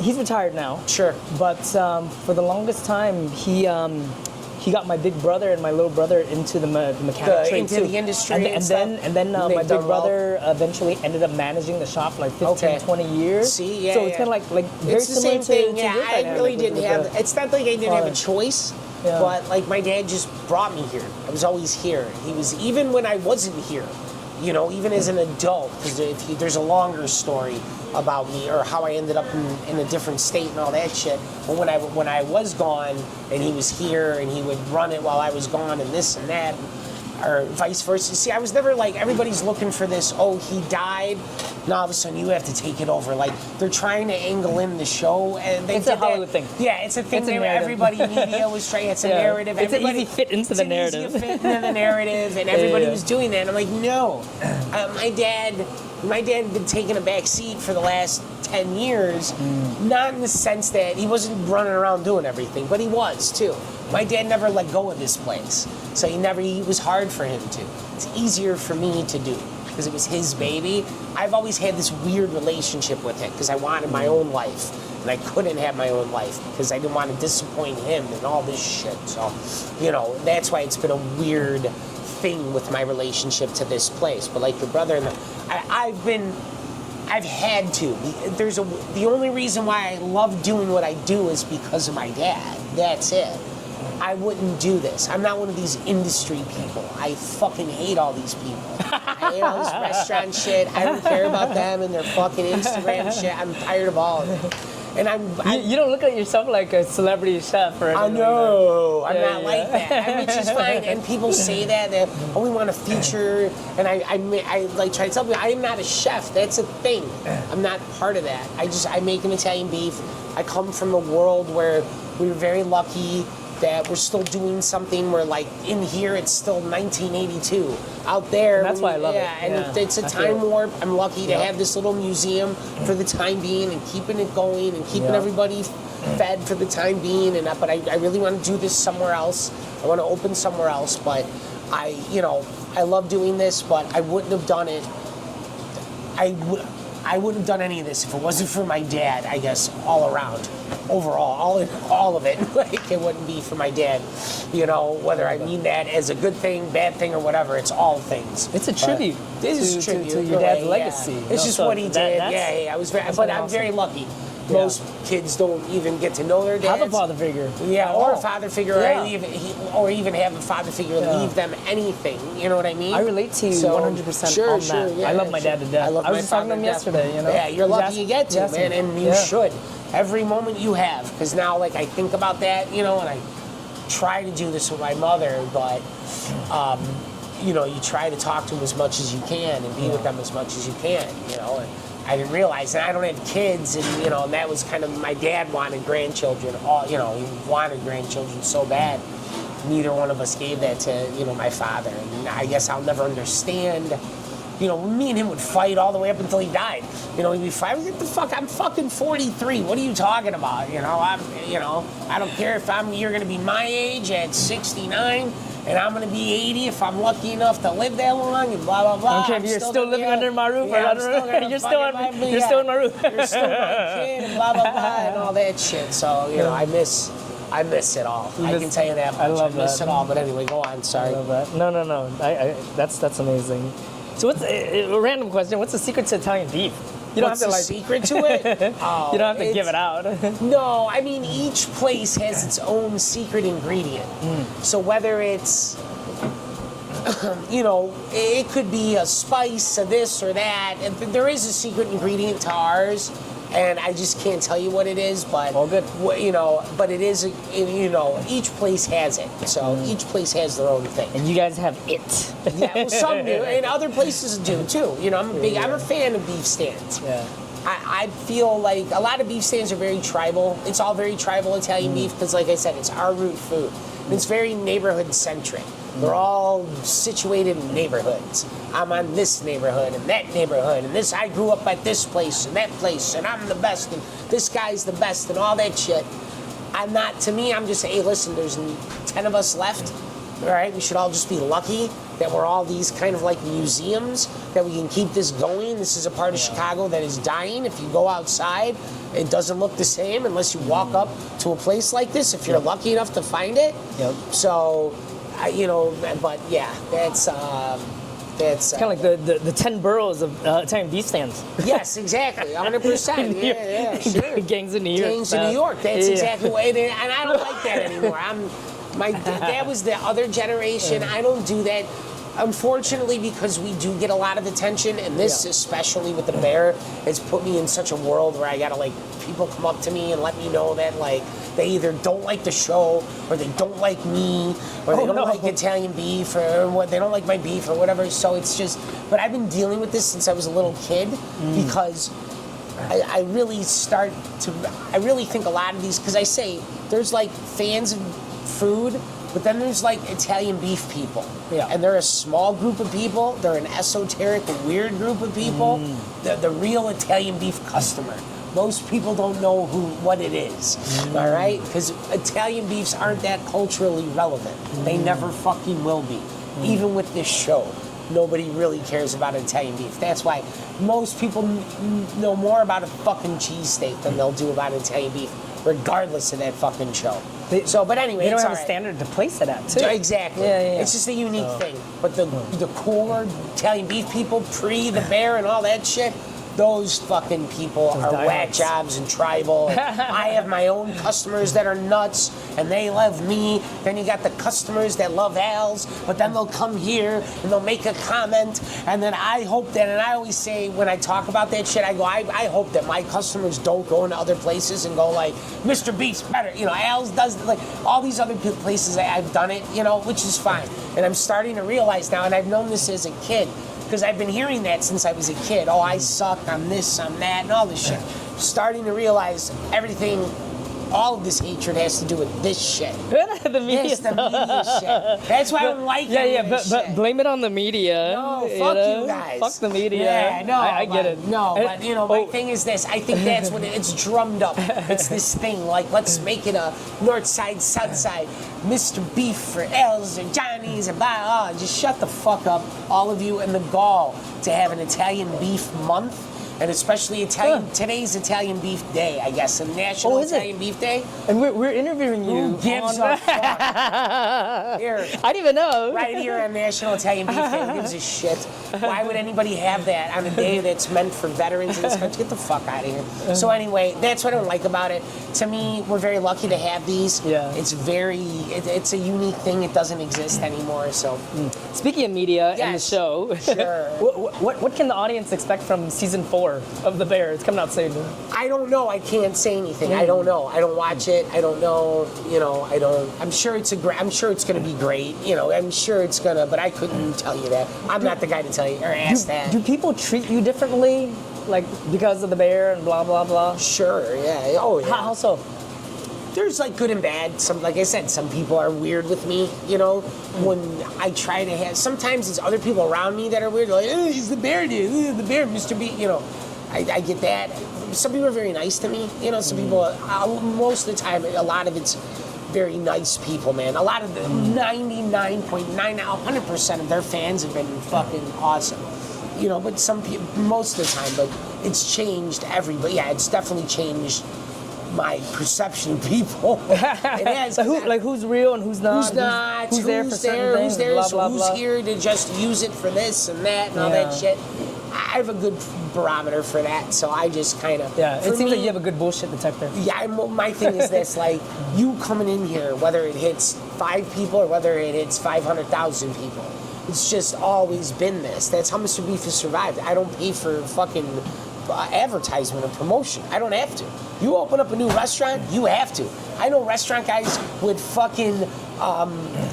Speaker 1: he's retired now.
Speaker 2: Sure.
Speaker 1: But for the longest time, he got my big brother and my little brother into the mechanic trade
Speaker 2: into
Speaker 1: too.
Speaker 2: the industry
Speaker 1: and then
Speaker 2: They've
Speaker 1: my big
Speaker 2: done well.
Speaker 1: brother eventually ended up managing the shop for like 15, 20 years.
Speaker 2: See, yeah,
Speaker 1: so it's kind of like very
Speaker 2: it's the
Speaker 1: similar
Speaker 2: same thing.
Speaker 1: to
Speaker 2: Yeah,
Speaker 1: your
Speaker 2: I
Speaker 1: dynamic
Speaker 2: really
Speaker 1: with
Speaker 2: didn't have.
Speaker 1: the
Speaker 2: It's not like I didn't have a
Speaker 1: father.
Speaker 2: choice,
Speaker 1: Yeah.
Speaker 2: but like my dad just brought me here. I was always here. He was even when I wasn't here. You know, even as an adult, because there's a longer story about me or how I ended up in a different state and all that shit. But when I was gone and he was here and he would run it while I was gone and this and that, or vice versa. See, I was never like, everybody's looking for this, oh, he died, now all of a sudden you have to take it over. Like, they're trying to angle in the show. And
Speaker 1: It's a Hollywood thing.
Speaker 2: Yeah, it's a thing
Speaker 1: It's a
Speaker 2: that
Speaker 1: narrative.
Speaker 2: everybody in media was trying, it's a narrative.
Speaker 1: It's an
Speaker 2: Everybody,
Speaker 1: easy fit into the narrative.
Speaker 2: It's an easy fit into the narrative, and everybody was doing that. And I'm like, no. My dad had been taking a back seat for the last 10 years, not in the sense that he wasn't running around doing everything, but he was too. My dad never let go of this place, so it was hard for him to. It's easier for me to do because it was his baby. I've always had this weird relationship with it because I wanted my own life, and I couldn't have my own life because I didn't want to disappoint him and all this shit. So, you know, that's why it's been a weird thing with my relationship to this place. But like your brother, I've had to. The only reason why I love doing what I do is because of my dad. That's it. I wouldn't do this. I'm not one of these industry people. I fucking hate all these people. I hate all this restaurant shit. I don't care about them and their fucking Instagram shit. I'm tired of all of it. And
Speaker 1: you don't look at yourself like a celebrity chef or anything.
Speaker 2: I know.
Speaker 1: Like that.
Speaker 2: I'm not like that, which is fine. And people say that oh, we want a feature. And I like try to tell people I am not a chef. That's a thing. I'm not part of that. I make an Italian beef. I come from a world where we were very lucky that we're still doing something where, like, in here it's still 1982. Out there,
Speaker 1: and that's why I love it.
Speaker 2: And it's a time warp. I'm lucky to have this little museum for the time being and keeping it going and keeping everybody fed for the time being. But I really want to do this somewhere else. I want to open somewhere else. But I love doing this, but I wouldn't have done it. I wouldn't have done any of this if it wasn't for my dad, I guess, all around. Overall, all of it. Like, it wouldn't be for my dad. You know, whether I mean that as a good thing, bad thing, or whatever, it's all things.
Speaker 1: It's a tribute.
Speaker 2: It is a tribute
Speaker 1: to your dad's
Speaker 2: yeah.
Speaker 1: legacy.
Speaker 2: It's just what he did. Yeah. I'm very lucky. Most kids don't even get to know their dads.
Speaker 1: Have a father figure.
Speaker 2: Yeah, or a father figure, or even have a father figure leave them anything. You know what I mean?
Speaker 1: I relate to you 100% on that.
Speaker 2: Yeah,
Speaker 1: I love my dad to death. I was just talking to him yesterday. You know?
Speaker 2: Yeah, you're lucky you get to, man, and you should. Every moment you have, because now, like, I think about that, you know, and I try to do this with my mother, but, you know, you try to talk to them as much as you can and be with them as much as you can, you know, and I didn't realize, and I don't have kids, and, you know, and that was kind of, my dad wanted grandchildren, you know, he wanted grandchildren so bad. Neither one of us gave that to, you know, my father, and I guess I'll never understand. You know, me and him would fight all the way up until he died. You know, we'd be fighting. Get the fuck! I'm fucking 43. What are you talking about? You know, I don't care if you're gonna be my age at 69, and I'm gonna be 80 if I'm lucky enough to live that long, and blah blah blah.
Speaker 1: I don't care if you're still living under my roof or under you're still in my roof. You're still my kid,
Speaker 2: and blah blah blah, and all that shit. So you know, I miss it all. I can tell you that much. I miss it all. But anyway, go on. Sorry.
Speaker 1: I love that. No. That's amazing. So what's a random question? What's the secret to Italian beef? You don't have to
Speaker 2: secret to it?
Speaker 1: You don't have to give it out.
Speaker 2: No, I mean each place has its own secret ingredient. So whether it's you know, it could be a spice, a this or that, and there is a secret ingredient to ours. And I just can't tell you what it is, but
Speaker 1: all good.
Speaker 2: You know, but it is. You know, each place has it, so each place has their own thing.
Speaker 1: And you guys have it.
Speaker 2: Yeah, well, some do, and other places do too. You know, I'm a fan of beef stands.
Speaker 1: Yeah.
Speaker 2: I feel like a lot of beef stands are very tribal. It's all very tribal Italian beef because, like I said, it's our root food. And it's very neighborhood centric. They're all situated in neighborhoods. I'm on this neighborhood and that neighborhood, and this I grew up at this place and that place, and I'm the best, and this guy's the best, and all that shit. To me, I'm just, hey, listen, there's 10 of us left. All right, we should all just be lucky that we're all these kind of like museums, that we can keep this going. This is a part of Chicago that is dying. If you go outside, It doesn't look the same unless you walk up to a place like this, if you're lucky enough to find it.
Speaker 1: Yep.
Speaker 2: So, but yeah, that's
Speaker 1: It's kind of like the 10 boroughs of Italian beef stands.
Speaker 2: Yes, exactly, 100%. Yeah, sure.
Speaker 1: Gangs in New York.
Speaker 2: Gangs in New York. That's exactly what it is, and I don't like that anymore. That was the other generation. I don't do that. Unfortunately, because we do get a lot of attention, and this, especially with the bear, has put me in such a world where I gotta people come up to me and let me know that they either don't like the show, or they don't like me, or they don't like Italian beef, or what they don't like my beef, or whatever. So it's just, but I've been dealing with this since I was a little kid, because I really think a lot of these, because I say there's fans of food. But then there's Italian beef people. Yeah. And they're a small group of people. They're an esoteric, weird group of people. The real Italian beef customer. Most people don't know what it is. All right? Because Italian beefs aren't that culturally relevant. They never fucking will be. Even with this show. Nobody really cares about Italian beef. That's why most people know more about a fucking cheesesteak than they'll do about Italian beef, regardless of that fucking show. But anyway,
Speaker 1: they don't
Speaker 2: it's
Speaker 1: have a standard to place it at, too.
Speaker 2: Exactly. Yeah. It's just a unique thing. But the cooler Italian beef people, pre the bear and all that shit, those fucking people are whack jobs and tribal. I have my own customers that are nuts, and they love me. Then you got the customers that love Al's, but then they'll come here and they'll make a comment, and then I hope that, and I always say when I talk about that shit, I go, I hope that my customers don't go into other places and go Mr. Beef's better. Al's does, all these other places I've done it, which is fine. And I'm starting to realize now, and I've known this as a kid, because I've been hearing that since I was a kid. Oh, I suck, I'm this, I'm that, and all this shit. Starting to realize all of this hatred has to do with this shit.
Speaker 1: The media
Speaker 2: Yes, the media shit. That's why I don't like it.
Speaker 1: But blame it on the media.
Speaker 2: No, fuck you guys.
Speaker 1: Fuck the media.
Speaker 2: Yeah, no,
Speaker 1: I get it.
Speaker 2: No, but my thing is this. I think that's what it's drummed up. It's this thing, let's make it a north side, south side, Mr. Beef for L's or Johnny's or blah. Just shut the fuck up, all of you, and the gall to have an Italian beef month. And especially today's Italian Beef Day, I guess, a National Italian Beef Day.
Speaker 1: And we're interviewing you.
Speaker 2: Who gives a fuck? Here.
Speaker 1: I didn't even know.
Speaker 2: Right here on National Italian Beef Day. Who gives a shit? Why would anybody have that on a day that's meant for veterans in this country? Get the fuck out of here. So anyway, that's what I don't like about it. To me, we're very lucky to have these. Yeah. It's it's a unique thing. It doesn't exist anymore. So.
Speaker 1: Speaking of media and the show,
Speaker 2: sure.
Speaker 1: what can the audience expect from season 4 of The Bear? It's coming out soon.
Speaker 2: I don't know. I can't say anything. I don't know. I don't watch it. I don't know. I don't. I'm sure it's I'm sure it's going to be great. I'm sure it's gonna. But I couldn't tell you that. I'm not the guy to tell you or ask that.
Speaker 1: Do people treat you differently, because of The Bear and blah blah blah?
Speaker 2: Sure. Yeah. Oh yeah.
Speaker 1: How so?
Speaker 2: There's good and bad. Like I said, some people are weird with me, when I try to have, sometimes it's other people around me that are weird, hey, he's the bear dude, the bear, Mr. B, I get that. Some people are very nice to me, some people, most of the time, a lot of it's very nice people, man. A lot of the 99.9, 100% of their fans have been fucking awesome. But some people, most of the time, but it's changed everybody. Yeah, it's definitely changed my perception of people. It has.
Speaker 1: Who's real and who's not?
Speaker 2: Who's not?
Speaker 1: Who's there for certain things?
Speaker 2: Who's there?
Speaker 1: Blah,
Speaker 2: So
Speaker 1: blah,
Speaker 2: who's
Speaker 1: blah.
Speaker 2: here to just use it for this and that and all that shit? I have a good barometer for that, so I just kind of.
Speaker 1: Yeah, it seems like you have a good bullshit detector.
Speaker 2: Yeah, my thing is this: you coming in here, whether it hits 5 people or whether it hits 500,000 people. It's just always been this. That's how Mr. Beef has survived. I don't pay for fucking advertisement or promotion. I don't have to. You open up a new restaurant, you have to. I know restaurant guys with fucking,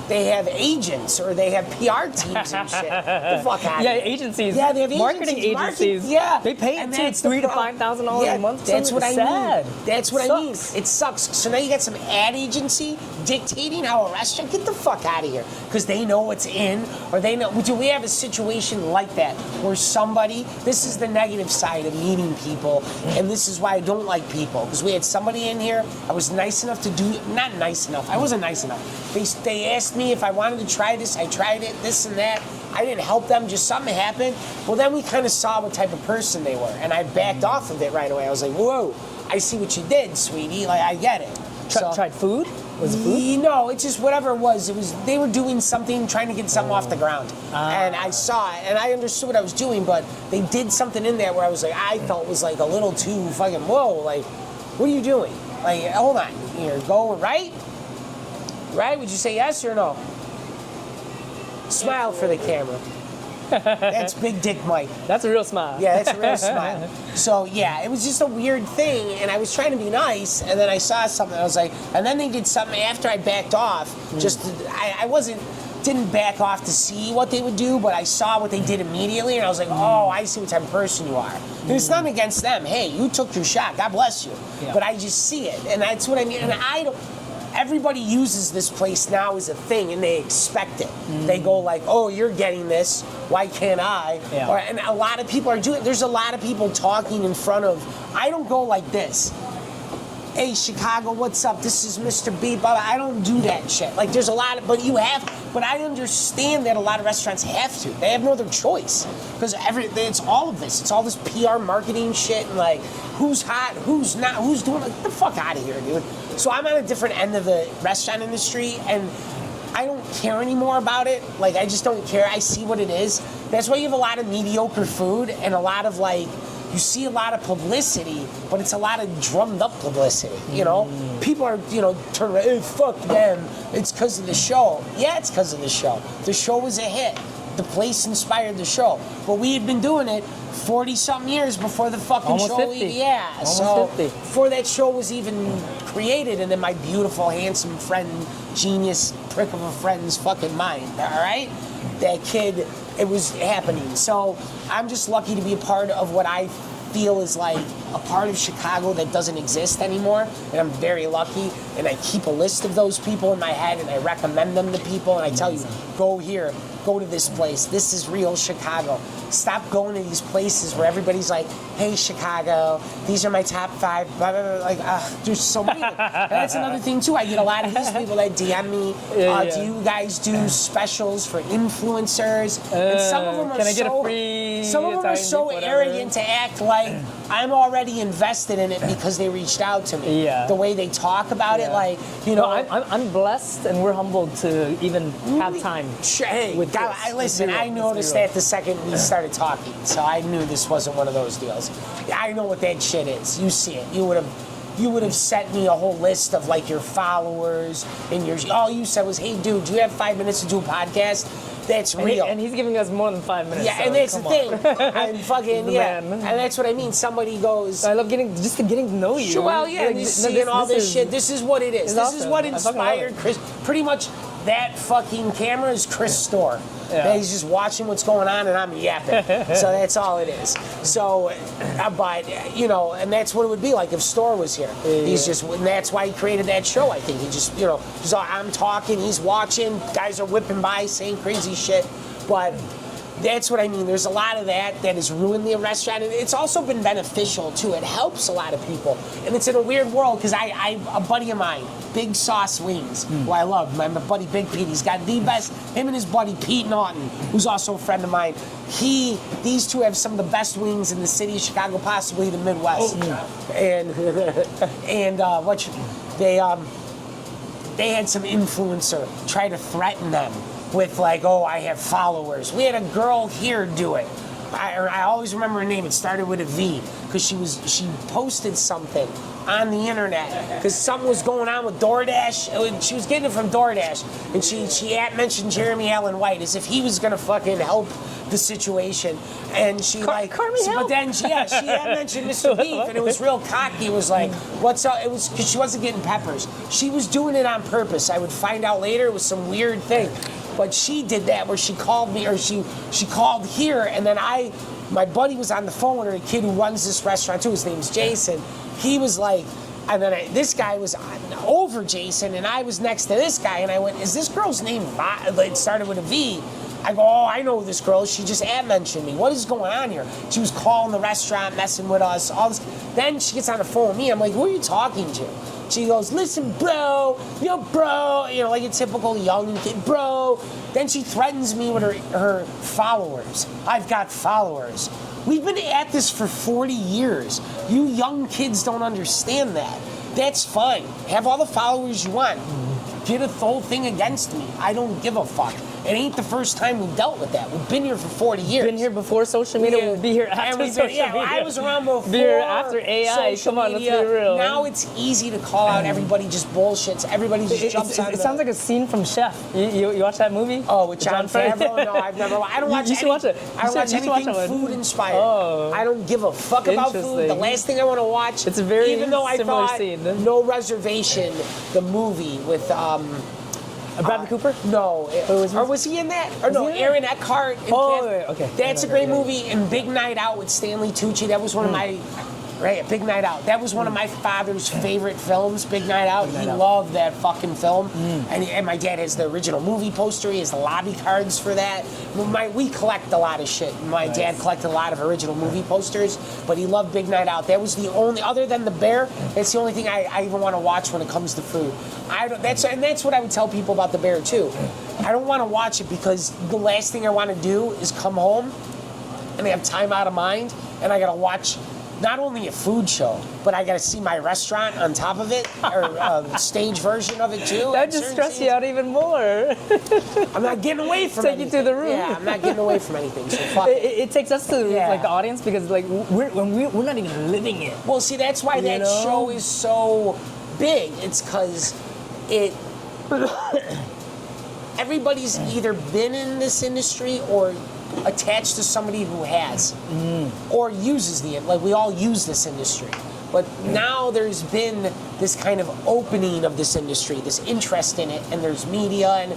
Speaker 2: they have agents or they have PR teams and shit. The fuck out of here.
Speaker 1: Agencies.
Speaker 2: Yeah, they have
Speaker 1: marketing agencies.
Speaker 2: Yeah.
Speaker 1: They pay $3,000 to $5,000 a month.
Speaker 2: That's what I
Speaker 1: sad.
Speaker 2: mean. That's what I mean. It sucks. So now you got some ad agency dictating how a restaurant, get the fuck out of here. Because they know what's in, or they know. Do we have a situation like that where somebody, this is the negative side of meeting people, and this is why I don't like people. Because we had somebody in here, I was nice enough to do, not nice enough, I wasn't nice enough. They asked me if I wanted to try this, I tried it, this and that. I didn't help them, just something happened. Well, then we kind of saw what type of person they were, and I backed off of it right away. I was like, whoa, I see what you did, sweetie. Like, I get it.
Speaker 1: Tried food? Was it food?
Speaker 2: No, it's just whatever it was. They were doing something, trying to get something off the ground. And I saw it, and I understood what I was doing, but they did something in there where I was like, I felt was like a little too fucking, whoa, like, what are you doing? Like, hold on, here, go right? Right? Would you say yes or no? Smile for the camera. That's Big Dick Mike.
Speaker 1: That's a real smile.
Speaker 2: Yeah, that's a real smile. So, yeah, it was just a weird thing, and I was trying to be nice, and then I saw something, I was like, and then they did something after I backed off, didn't back off to see what they would do, but I saw what they did immediately, and I was like, oh, I see what type of person you are. And it's nothing against them. Hey, you took your shot. God bless you. Yeah. But I just see it, and that's what I mean. And everybody uses this place now as a thing, and they expect it. They go like, oh, you're getting this. Why can't I?
Speaker 1: Yeah.
Speaker 2: And a lot of people are doing it. There's a lot of people talking in front of, I don't go like this. Hey, Chicago, what's up? This is Mr. B. Blah, blah. I don't do that shit. Like, there's a lot of, but I understand that a lot of restaurants have to. They have no other choice. Because it's all of this. It's all this PR marketing shit and like, who's hot, who's not, who's doing, like, get the fuck out of here, dude. So I'm on a different end of the restaurant industry, and I don't care anymore about it. Like, I just don't care. I see what it is. That's why you have a lot of mediocre food and a lot of, like, you see a lot of publicity, but it's a lot of drummed up publicity, you know? People are, turning around, hey, fuck them. It's because of the show. Yeah, it's because of the show. The show was a hit. The place inspired the show. But we had been doing it 40-something years before the fucking
Speaker 1: Almost
Speaker 2: show.
Speaker 1: 50.
Speaker 2: Yeah.
Speaker 1: Almost
Speaker 2: so
Speaker 1: 50.
Speaker 2: Before that show was even created, and then my beautiful, handsome friend, genius, prick of a friend's fucking mind, all right? That kid, it was happening. So I'm just lucky to be a part of what I feel is like a part of Chicago that doesn't exist anymore, and I'm very lucky, and I keep a list of those people in my head, and I recommend them to people, and I tell you, go here, go to this place, this is real Chicago. Stop going to these places where everybody's like, hey, Chicago, these are my top 5, blah, blah, blah. Like, there's so many. And that's another thing, too. I get a lot of these people that DM me, do you guys do specials for influencers? And some of them are
Speaker 1: can I get a free
Speaker 2: some of them are so arrogant to act like I'm already invested in it because they reached out to me.
Speaker 1: Yeah.
Speaker 2: The way they talk about it, like,
Speaker 1: I'm blessed, and we're humbled to even have time.
Speaker 2: Hey,
Speaker 1: with
Speaker 2: listen, I noticed that the second we started talking, so I knew this wasn't one of those deals. I know what that shit is. You see it. You would have sent me a whole list of like your followers and all you said was, hey, dude, do you have 5 minutes to do a podcast? That's real.
Speaker 1: And he's giving us more than 5 minutes.
Speaker 2: Yeah,
Speaker 1: so
Speaker 2: and that's the thing. I'm fucking,
Speaker 1: man.
Speaker 2: And that's what I mean. Somebody goes,
Speaker 1: I love getting to know you.
Speaker 2: Sure, well, yeah, and seeing all this shit. This is what it is. This
Speaker 1: awesome.
Speaker 2: is what inspired Chris. Pretty much that fucking camera is Chris' store. Yeah. He's just watching what's going on, and I'm yapping. So that's all it is. So, but, and that's what it would be like if Store was here. Yeah. He's just, and that's why he created that show, I think. He just, I'm talking, he's watching, guys are whipping by saying crazy shit. But that's what I mean. There's a lot of that has ruined the restaurant, and it's also been beneficial too. It helps a lot of people, and it's in a weird world because a buddy of mine, Big Sauce Wings, who I love, my buddy Big Pete. He's got the best. Him and his buddy Pete Naughton, who's also a friend of mine. These two have some of the best wings in the city of Chicago, possibly the Midwest. And they had some influencer try to threaten them with like, oh, I have followers. We had a girl here do it. I always remember her name. It started with a V because she posted something on the internet because something was going on with DoorDash. She was getting it from DoorDash, and she mentioned Jeremy Allen White as if he was gonna fucking help the situation. And she but then she had mentioned Mr. Beef, and it was real cocky. It was like, what's up? It was because she wasn't getting peppers. She was doing it on purpose. I would find out later it was some weird thing. But she did that where she called me, or she called here, and then my buddy was on the phone with her, a kid who runs this restaurant too. His name's Jason. He was like, and then this guy was over Jason, and I was next to this guy, and I went, is this girl's name it started with a V? I go, oh, I know this girl. She just mentioned me. What is going on here? She was calling the restaurant, messing with us, all this. Then she gets on the phone with me. I'm like, who are you talking to? She goes, listen, bro, like a typical young kid, bro. Then she threatens me with her followers. I've got followers. We've been at this for 40 years. You young kids don't understand that. That's fine. Have all the followers you want. Get a whole thing against me. I don't give a fuck. It ain't the first time we've dealt with that. We've been here for 40 years.
Speaker 1: Been here before social media. We'll be here after social media.
Speaker 2: I was around before.
Speaker 1: Be here after AI. Come on,
Speaker 2: media.
Speaker 1: let's be real.
Speaker 2: Now it's easy to call out everybody just bullshits. Everybody just jumps on
Speaker 1: it sounds like a scene from Chef. You watch that movie?
Speaker 2: Oh, with John Favreau? No, I've never. I don't watch.
Speaker 1: You should watch it.
Speaker 2: I don't watch anything food inspired. Oh. I don't give a fuck about food. The last thing I want to watch.
Speaker 1: It's a very
Speaker 2: even though I
Speaker 1: similar
Speaker 2: thought
Speaker 1: scene.
Speaker 2: No Reservation, the movie with
Speaker 1: Bradley Cooper?
Speaker 2: No. Or was he in that? Or no, Aaron Eckhart.
Speaker 1: Okay.
Speaker 2: That's a great movie. And Big Night Out with Stanley Tucci. That was one of my... Right, Big Night Out. That was one of my father's favorite films, Big Night Out. He loved that fucking film. And my dad has the original movie poster. He has the lobby cards for that. We collect a lot of shit. My dad collected a lot of original movie posters, but he loved Big Night Out. That was the only, other than The Bear, that's the only thing I even want to watch when it comes to food. That's what I would tell people about The Bear, too. I don't want to watch it because the last thing I want to do is come home and I have time out of mind and I got to watch not only a food show, but I got to see my restaurant on top of it, or a stage version of it too.
Speaker 1: That just stress you out even more.
Speaker 2: I'm not getting away from
Speaker 1: anything. Take you to the room.
Speaker 2: Yeah, I'm not getting away from anything. So fuck it.
Speaker 1: It takes us to like the audience because like we're not even living it.
Speaker 2: Well, see, that's why that show is so big. It's because everybody's either been in this industry or attached to somebody who has or uses like we all use this industry, but now there's been this kind of opening of this industry, this interest in it, and there's media, and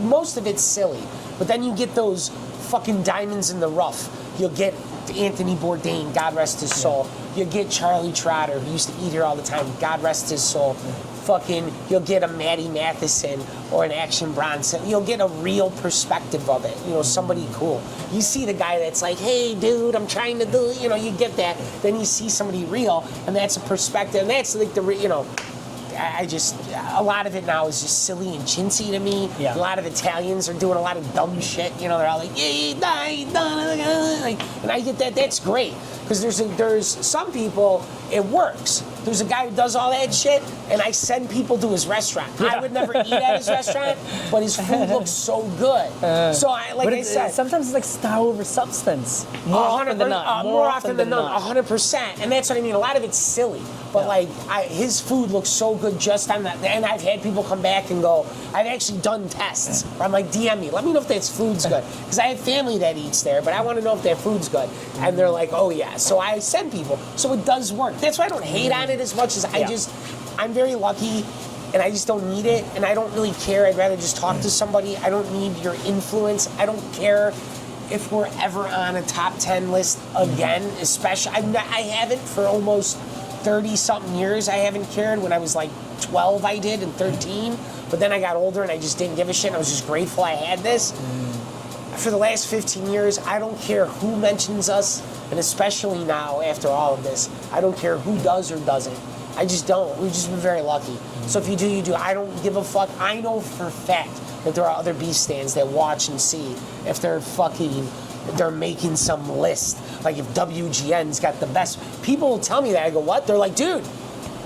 Speaker 2: most of it's silly, but then you get those fucking diamonds in the rough. You'll get Anthony Bourdain, God rest his soul. You'll get Charlie Trotter, who used to eat here all the time, God rest his soul. You'll get a Maddie Matheson or an Action Bronson. You'll get a real perspective of it. Somebody cool. You see the guy that's like, hey, dude, I'm trying to do, you get that. Then you see somebody real, and that's a perspective. And that's like a lot of it now is just silly and chintzy to me. Yeah. A lot of Italians are doing a lot of dumb shit. They're all like, and I get that. That's great. Because there's some people, it works. There's a guy who does all that shit, and I send people to his restaurant. Yeah. I would never eat at his restaurant, but his food looks so good.
Speaker 1: Sometimes it's like style over substance. More often than not.
Speaker 2: 100%. And that's what I mean. A lot of it's silly, but his food looks so good just on that. And I've had people come back and go, I've actually done tests. Where I'm like, DM me. Let me know if that food's good. Because I have family that eats there, but I want to know if that food's good. And they're like, oh yeah. So I send people. So it does work. That's why I don't hate on it as much as I'm very lucky and I just don't need it and I don't really care. I'd rather just talk to somebody. I don't need your influence. I don't care if we're ever on a top 10 list again, especially. I haven't for almost 30-something years. I haven't cared. When I was like 12, I did, and 13. But then I got older and I just didn't give a shit. And I was just grateful I had this. For the last 15 years, I don't care who mentions us, and especially now after all of this, I don't care who does or doesn't. I just don't. We've just been very lucky. So if you do, you do. I don't give a fuck. I know for a fact that there are other beef stands that watch and see if they're making some list. Like if WGN's got the best. People will tell me that. I go, what? They're like, dude,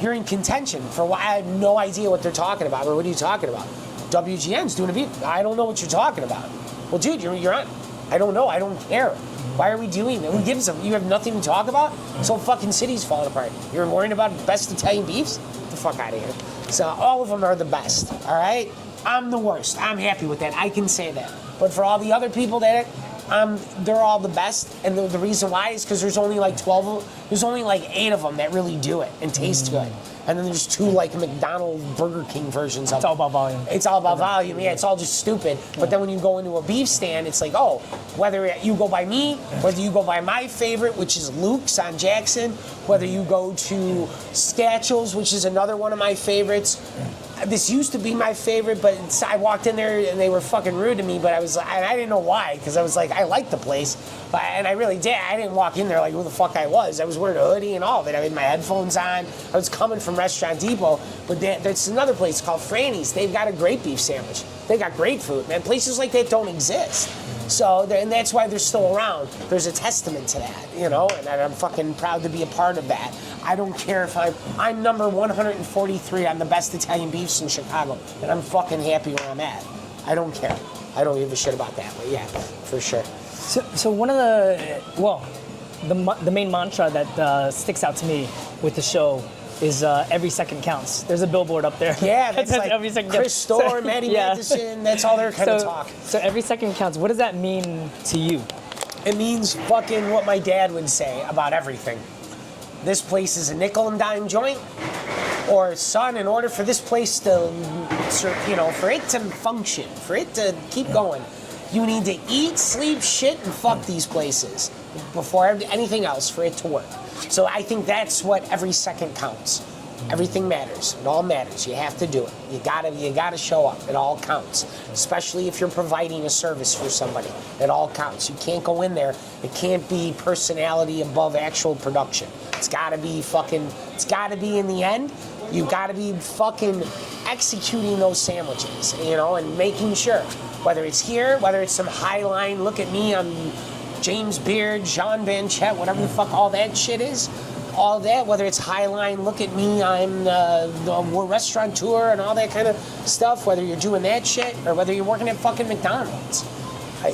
Speaker 2: you're in contention for why. I have no idea what they're talking about. Or what are you talking about? WGN's doing a beef. I don't know what you're talking about. Well, dude, you're on. I don't know. I don't care. Why are we doing that? Who gives them? You have nothing to talk about? This whole fucking city's falling apart. You're worrying about best Italian beefs? Get the fuck out of here. So all of them are the best, all right? I'm the worst. I'm happy with that. I can say that. But for all the other people they're all the best. And the reason why is because there's only like 8 of them that really do it and taste good. And then there's 2 like McDonald's, Burger King versions of it.
Speaker 1: It's all about volume.
Speaker 2: It's all about volume. Yeah, it's all just stupid. But then when you go into a beef stand, it's like, oh, whether you go by me, whether you go by my favorite, which is Luke's on Jackson, whether you go to Scatchels, which is another one of my favorites. This used to be my favorite, but I walked in there and they were fucking rude to me. But I didn't know why, because I was like, I liked the place, and I really did. I didn't walk in there like who the fuck I was. I was wearing a hoodie and all of it. I had my headphones on. I was coming from Restaurant Depot, but there's another place called Franny's. They've got a great beef sandwich. They got great food, man. Places like that don't exist. So, and that's why they're still around. There's a testament to that, you know, and I'm fucking proud to be a part of that. I don't care if I'm number 143 on the best Italian beefs in Chicago, and I'm fucking happy where I'm at. I don't care. I don't give a shit about that, but yeah, for sure.
Speaker 1: So one of the main mantra that sticks out to me with the show is every second counts. There's a billboard up there.
Speaker 2: Yeah, that's like
Speaker 1: every second
Speaker 2: Chris
Speaker 1: counts.
Speaker 2: Storm, Maddie Matheson, that's all their kind of talk.
Speaker 1: So every second counts. What does that mean to you?
Speaker 2: It means fucking what my dad would say about everything. This place is a nickel and dime joint, or son, in order for this place to, you know, for it to function, for it to keep going, you need to eat, sleep, shit, and fuck these places before anything else for it to work. So I think that's what every second counts. Everything matters. It all matters. You have to do it. You gotta show up. It all counts. Especially if you're providing a service for somebody. It all counts. You can't go in there. It can't be personality above actual production. It's gotta be in the end, you've gotta be fucking executing those sandwiches, you know, and making sure. Whether it's here, whether it's some high line, look at me, I'm James Beard, Jean Banchette, whatever the fuck all that shit is. All that, whether it's Highline, look at me, I'm we're restaurateur and all that kind of stuff, whether you're doing that shit or whether you're working at fucking McDonald's.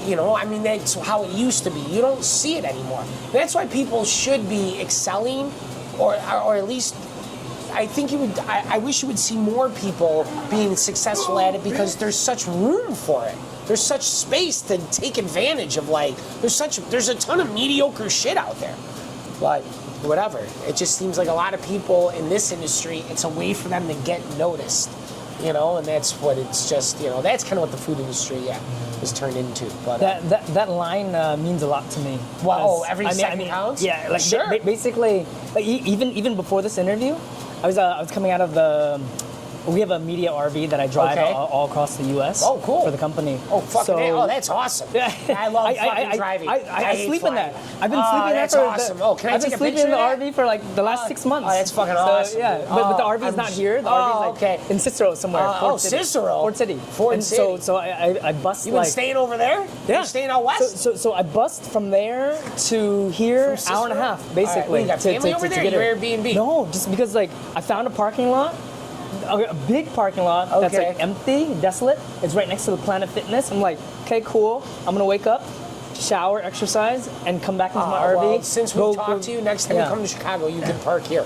Speaker 2: You know, I mean, that's how it used to be. You don't see it anymore. That's why people should be excelling, or at least, I think I wish you would see more people being successful at it, because there's such room for it. There's such space to take advantage of, like, there's a ton of mediocre shit out there. But whatever. It just seems like a lot of people in this industry, it's a way for them to get noticed, you know, and that's what it's just, you know, that's kind of what the food industry, is turned into. But
Speaker 1: that line means a lot to me.
Speaker 2: Wow, every second counts?
Speaker 1: Yeah, like
Speaker 2: sure.
Speaker 1: Basically, like even before this interview, I was coming out of we have a media RV that I drive all across the U.S.
Speaker 2: Oh, cool.
Speaker 1: For the company.
Speaker 2: Oh, fucking that's awesome. I love fucking driving.
Speaker 1: I
Speaker 2: hate
Speaker 1: sleep
Speaker 2: flying.
Speaker 1: in that. I've been sleeping in that
Speaker 2: that's
Speaker 1: for
Speaker 2: awesome. Can I
Speaker 1: I've
Speaker 2: take
Speaker 1: been
Speaker 2: a
Speaker 1: sleeping
Speaker 2: picture
Speaker 1: in the
Speaker 2: of that?
Speaker 1: RV for like the last 6 months.
Speaker 2: Oh, that's fucking awesome.
Speaker 1: Yeah, but the RV is not here. The RV is like in Cicero somewhere. Ford City.
Speaker 2: Cicero.
Speaker 1: Ford City.
Speaker 2: Ford City.
Speaker 1: So I bust.
Speaker 2: You've been staying over there?
Speaker 1: Yeah.
Speaker 2: You're staying out west?
Speaker 1: So I bust from there to here, hour and a half, basically.
Speaker 2: You got family over there? Your Airbnb?
Speaker 1: No, just because like I found a parking lot. A big parking lot that's like empty, desolate. It's right next to the Planet Fitness. I'm like, okay, cool. I'm gonna wake up, shower, exercise, and come back into my RV.
Speaker 2: Well, since we talked to you, next time you come to Chicago, you can park here.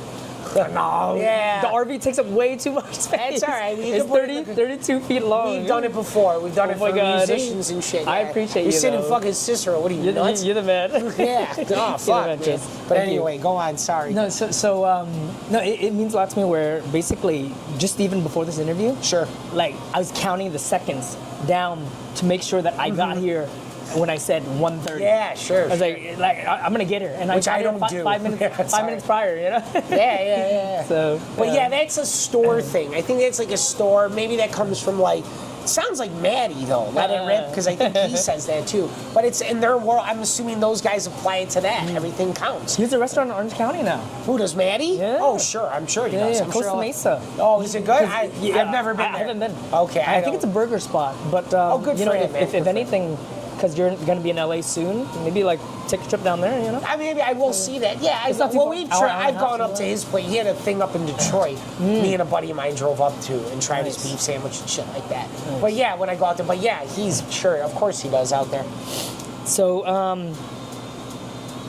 Speaker 1: No.
Speaker 2: Yeah.
Speaker 1: The RV takes up way too much space.
Speaker 2: That's all right.
Speaker 1: It's 32 feet long.
Speaker 2: We've done it before. We've done it for musicians and shit.
Speaker 1: I appreciate
Speaker 2: you.
Speaker 1: You
Speaker 2: You're sitting in fucking Cicero. What are you, nuts?
Speaker 1: You're the man.
Speaker 2: Yeah. Oh, fuck, man. But anyway, go on. Sorry.
Speaker 1: No, no, it means a lot to me where basically, just even before this interview,
Speaker 2: sure,
Speaker 1: like I was counting the seconds down to make sure that I got here when I said 1:30.
Speaker 2: Yeah, sure.
Speaker 1: I was like I'm gonna get her, and
Speaker 2: which I don't
Speaker 1: do.
Speaker 2: do.
Speaker 1: 5 minutes, 5 minutes prior, you know.
Speaker 2: Yeah.
Speaker 1: So,
Speaker 2: but yeah, that's a store thing. I think that's like a store. Maybe that comes from like. It sounds like Maddie though. Let it rip, because I think he says that too. But it's in their world. I'm assuming those guys apply it to that. Everything counts.
Speaker 1: He has a restaurant in Orange County now.
Speaker 2: Who does, Maddie?
Speaker 1: Yeah.
Speaker 2: Oh, sure. I'm sure he does.
Speaker 1: Yeah,
Speaker 2: I'm
Speaker 1: Costa
Speaker 2: sure
Speaker 1: Mesa.
Speaker 2: Oh, is it good? I've never been there.
Speaker 1: I haven't been.
Speaker 2: Okay,
Speaker 1: I think it's a burger spot, but
Speaker 2: good
Speaker 1: you
Speaker 2: for
Speaker 1: know,
Speaker 2: him, man.
Speaker 1: if anything, because you're going to be in LA soon, maybe like take a trip down there, you know?
Speaker 2: I mean, I will see that. Yeah,
Speaker 1: It's not too far.
Speaker 2: I've gone up to his place. He had a thing up in Detroit. Me and a buddy of mine drove up to and tried his beef sandwich and shit like that. But yeah, when I go out there, he's sure, of course he does out there.
Speaker 1: So,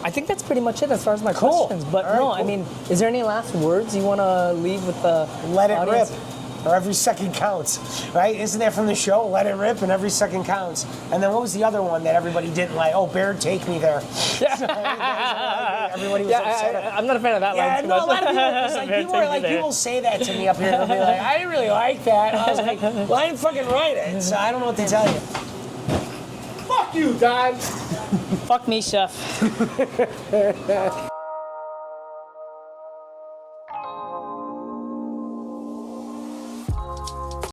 Speaker 1: I think that's pretty much it as far as my questions. But I mean, is there any last words you want to leave with the
Speaker 2: Let it
Speaker 1: audience?
Speaker 2: rip. Or every second counts, right? Isn't that from the show? Let it rip, and every second counts. And then what was the other one that everybody didn't like? Oh, Bear, take me there. Everybody was upset.
Speaker 1: I'm not a fan of that line too
Speaker 2: no,
Speaker 1: much.
Speaker 2: a lot of people, people say that to me up here. They'll be like, I didn't really like that. I was like, well, I didn't fucking write it, so I don't know what to tell you. Fuck you, Don.
Speaker 1: Fuck me, chef.